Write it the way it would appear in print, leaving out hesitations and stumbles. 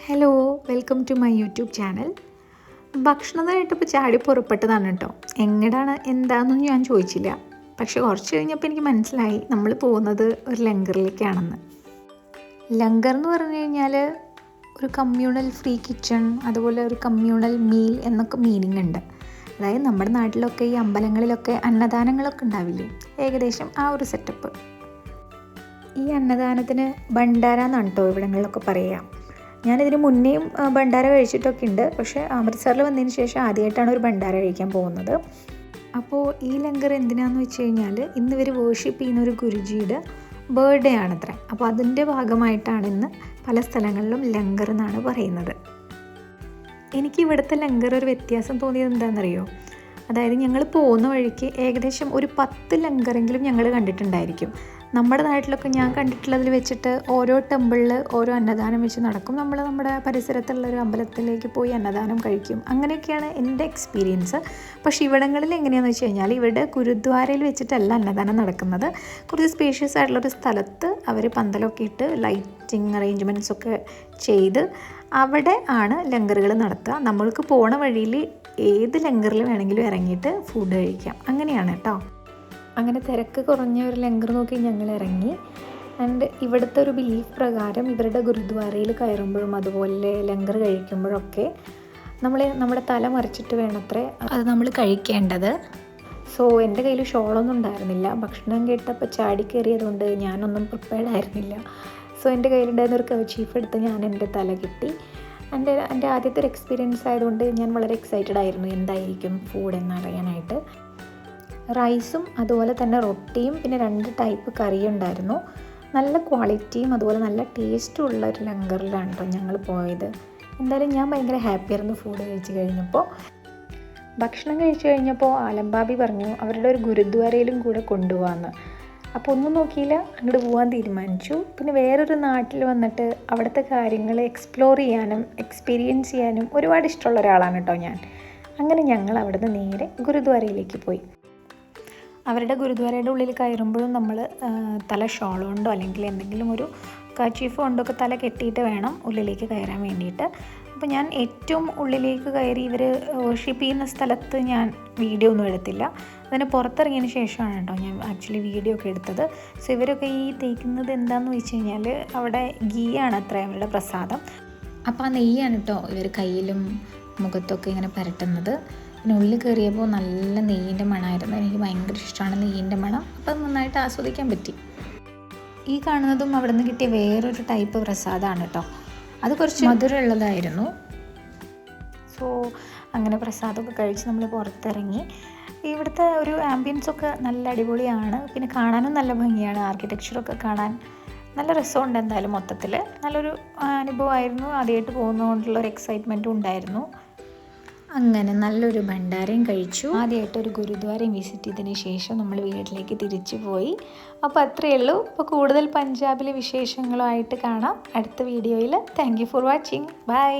Hello, welcome to my YouTube channel. ഭക്ഷണമായിട്ട് ഇപ്പോൾ ചാടി പുറപ്പെട്ടതാണ് കേട്ടോ. എങ്ങടാണ് എന്താണെന്നൊന്നും ഞാൻ ചോദിച്ചില്ല. പക്ഷെ കുറച്ച് കഴിഞ്ഞപ്പോൾ എനിക്ക് മനസ്സിലായി നമ്മൾ പോകുന്നത് ഒരു ലങ്കറിലേക്കാണെന്ന്. ലങ്കർ എന്ന് പറഞ്ഞു കഴിഞ്ഞാൽ ഒരു കമ്മ്യൂണൽ ഫ്രീ കിച്ചൺ, അതുപോലെ ഒരു കമ്മ്യൂണൽ മീൽ എന്നൊക്കെ മീനിങ് ഉണ്ട്. അതായത് നമ്മുടെ നാട്ടിലൊക്കെ ഈ അമ്പലങ്ങളിലൊക്കെ അന്നദാനങ്ങളൊക്കെ ഉണ്ടാവില്ലേ, ഏകദേശം ആ ഒരു സെറ്റപ്പ്. ഈ അന്നദാനത്തിന് ഭണ്ഡാര എന്നാണ് കേട്ടോ ഇവിടങ്ങളിലൊക്കെ പറയുക. ഞാനിതിന് മുന്നേയും ഭണ്ഡാര കഴിച്ചിട്ടൊക്കെ ഉണ്ട്, പക്ഷേ അമൃത്സറിൽ വന്നതിന് ശേഷം ആദ്യമായിട്ടാണ് ഒരു ഭണ്ഡാര കഴിക്കാൻ പോകുന്നത്. അപ്പോൾ ഈ ലങ്കർ എന്തിനാന്ന് വെച്ച് കഴിഞ്ഞാൽ ഇന്ന് ഇവർ വേർഷിപ്പ് ചെയ്യുന്ന ഒരു ഗുരുജിയുടെ ബർത്ത്ഡേ ആണത്രേ. അപ്പോൾ അതിൻ്റെ ഭാഗമായിട്ടാണ് ഇന്ന് പല സ്ഥലങ്ങളിലും ലങ്കർ എന്നാണ് പറയുന്നത്. എനിക്ക് ഇവിടുത്തെ ലങ്കർ ഒരു വ്യത്യാസം തോന്നിയത് എന്താണെന്നറിയോ? അതായത് ഞങ്ങൾ പോകുന്ന വഴിക്ക് ഏകദേശം ഒരു 10 ലങ്കറെങ്കിലും ഞങ്ങൾ കണ്ടിട്ടുണ്ടായിരിക്കും. നമ്മുടെ നാട്ടിലൊക്കെ ഞാൻ കണ്ടിട്ടുള്ളതിൽ വെച്ചിട്ട് ഓരോ ടെമ്പിളിൽ ഓരോ അന്നദാനം വെച്ച് നടക്കും. നമ്മൾ നമ്മുടെ പരിസരത്തുള്ളൊരു അമ്പലത്തിലേക്ക് പോയി അന്നദാനം കഴിക്കും. അങ്ങനെയൊക്കെയാണ് എൻ്റെ എക്സ്പീരിയൻസ്. പക്ഷേ ഇവിടങ്ങളിൽ എങ്ങനെയാണെന്ന് വെച്ച് കഴിഞ്ഞാൽ ഇവിടെ ഗുരുദ്വാരയിൽ വെച്ചിട്ടല്ല അന്നദാനം നടക്കുന്നത്. കുറച്ച് സ്പേഷ്യസ് ആയിട്ടുള്ളൊരു സ്ഥലത്ത് അവർ പന്തലൊക്കെ ഇട്ട് ലൈറ്റിങ് അറേഞ്ച്മെൻറ്റ്സൊക്കെ ചെയ്ത് അവിടെ ആണ് ലങ്കറുകൾ നടത്തുക. നമ്മൾക്ക് പോണ വഴിയിൽ ഏത് ലങ്കറിൽ വേണമെങ്കിലും ഇറങ്ങിയിട്ട് ഫുഡ് കഴിക്കാം. അങ്ങനെയാണ് കേട്ടോ. അങ്ങനെ തിരക്ക് കുറഞ്ഞ ഒരു ലങ്കർ നോക്കി ഞങ്ങൾ ഇറങ്ങി. ആൻഡ് ഇവിടുത്തെ ഒരു ബിലീഫ് പ്രകാരം ഇവരുടെ ഗുരുദ്വാരയിൽ കയറുമ്പോഴും അതുപോലെ ലങ്കർ കഴിക്കുമ്പോഴൊക്കെ നമ്മുടെ തല മറിച്ചിട്ട് വേണത്രേ അത് നമ്മൾ കഴിക്കേണ്ടത്. സോ എൻ്റെ കയ്യിൽ ഷോളൊന്നും ഉണ്ടായിരുന്നില്ല. ഭക്ഷണം കേട്ടപ്പോൾ ചാടി കയറിയതുകൊണ്ട് ഞാനൊന്നും പ്രിപ്പയർഡ് ആയിരുന്നില്ല. സോ എൻ്റെ കയ്യിലുണ്ടായിരുന്ന ഒരു കർച്ചീഫ് എടുത്ത് ഞാൻ എൻ്റെ തല കെട്ടി. എൻ്റെ ആദ്യത്തെ ഒരു എക്സ്പീരിയൻസ് ആയതുകൊണ്ട് ഞാൻ വളരെ എക്സൈറ്റഡ് ആയിരുന്നു എന്തായിരിക്കും ഫുഡ് എന്നറിയാനായിട്ട്. റൈസും അതുപോലെ തന്നെ റൊട്ടിയും പിന്നെ 2 ടൈപ്പ് കറിയും ഉണ്ടായിരുന്നു. നല്ല ക്വാളിറ്റിയും അതുപോലെ നല്ല ടേസ്റ്റും ഉള്ള ഒരു ലങ്കറിലാണ് കേട്ടോ ഞങ്ങൾ പോയത്. എന്തായാലും ഞാൻ ഭയങ്കര ഹാപ്പിയായിരുന്നു ഫുഡ് കഴിച്ച് കഴിഞ്ഞപ്പോൾ. ഭക്ഷണം കഴിച്ച് കഴിഞ്ഞപ്പോൾ ആലംബാബി പറഞ്ഞു അവരുടെ ഒരു ഗുരുദ്വാരയിലും കൂടെ കൊണ്ടുപോകാമെന്ന്. അപ്പോൾ ഒന്നും നോക്കിയില്ല, അങ്ങോട്ട് പോകാൻ തീരുമാനിച്ചു. പിന്നെ വേറൊരു നാട്ടിൽ വന്നിട്ട് അവിടുത്തെ കാര്യങ്ങൾ എക്സ്പ്ലോർ ചെയ്യാനും എക്സ്പീരിയൻസ് ചെയ്യാനും ഒരുപാട് ഇഷ്ടമുള്ള ഒരാളാണ് കേട്ടോ ഞാൻ. അങ്ങനെ ഞങ്ങൾ അവിടുന്ന് നേരെ ഗുരുദ്വാരയിലേക്ക് പോയി. അവരുടെ ഗുരുദ്വാരയുടെ ഉള്ളിൽ കയറുമ്പോഴും നമ്മൾ തല ഷോൾ കൊണ്ടോ അല്ലെങ്കിൽ എന്തെങ്കിലും ഒരു കർച്ചീഫ് കൊണ്ടൊക്കെ തല കെട്ടിയിട്ട് വേണം ഉള്ളിലേക്ക് കയറാൻ വേണ്ടിയിട്ട്. അപ്പോൾ ഞാൻ ഏറ്റവും ഉള്ളിലേക്ക് കയറി ഇവർ വർഷിപ്പ് ചെയ്യുന്ന സ്ഥലത്ത് ഞാൻ വീഡിയോ ഒന്നും എടുത്തില്ല. അതിന് പുറത്തിറങ്ങിയതിന് ശേഷമാണ് കേട്ടോ ഞാൻ ആക്ച്വലി വീഡിയോ ഒക്കെ എടുത്തത്. സോ ഇവരൊക്കെ ഈ തേക്കുന്നത് എന്താണെന്ന് വെച്ച് കഴിഞ്ഞാൽ അവിടെ ഗീയാണ് അത്ര അവരുടെ പ്രസാദം. അപ്പോൾ ആ നെയ്യാണ് കേട്ടോ ഇവർ കയ്യിലും മുഖത്തൊക്കെ ഇങ്ങനെ പുരട്ടുന്നത്. പിന്നെ ഉള്ളിൽ കയറിയപ്പോൾ നല്ല നെയ്യിൻ്റെ മണമായിരുന്നു. എനിക്ക് ഭയങ്കര ഇഷ്ടമാണ് നെയ്യിൻ്റെ മണം. അപ്പം നന്നായിട്ട് ആസ്വദിക്കാൻ പറ്റി. ഈ കാണുന്നതും അവിടെ നിന്ന് കിട്ടിയ വേറൊരു ടൈപ്പ് പ്രസാദമാണ് കേട്ടോ. അത് കുറച്ച് മധുരമുള്ളതായിരുന്നു. സോ അങ്ങനെ പ്രസാദമൊക്കെ കഴിച്ച് നമ്മൾ പുറത്തിറങ്ങി. ഇവിടുത്തെ ഒരു ആംബിയൻസൊക്കെ നല്ല അടിപൊളിയാണ്. പിന്നെ കാണാനും നല്ല ഭംഗിയാണ്. ആർക്കിടെക്ചറൊക്കെ കാണാൻ നല്ല രസമുണ്ട്. എന്തായാലും മൊത്തത്തിൽ നല്ലൊരു അനുഭവമായിരുന്നു. ആദ്യമായിട്ട് പോകുന്നതുകൊണ്ടുള്ളൊരു എക്സൈറ്റ്മെൻറ്റും ഉണ്ടായിരുന്നു. അങ്ങനെ നല്ലൊരു ഭണ്ഡാരയും കഴിച്ചു. ആദ്യമായിട്ടൊരു ഗുരുദ്വാരയും വിസിറ്റ് ചെയ്തതിന് ശേഷം നമ്മൾ വീട്ടിലേക്ക് തിരിച്ചു പോയി. അപ്പോൾ അത്രയേ ഉള്ളൂ. അപ്പോൾ കൂടുതൽ പഞ്ചാബിലെ വിശേഷങ്ങളുമായിട്ട് കാണാം അടുത്ത വീഡിയോയിൽ. Thank you for watching. By.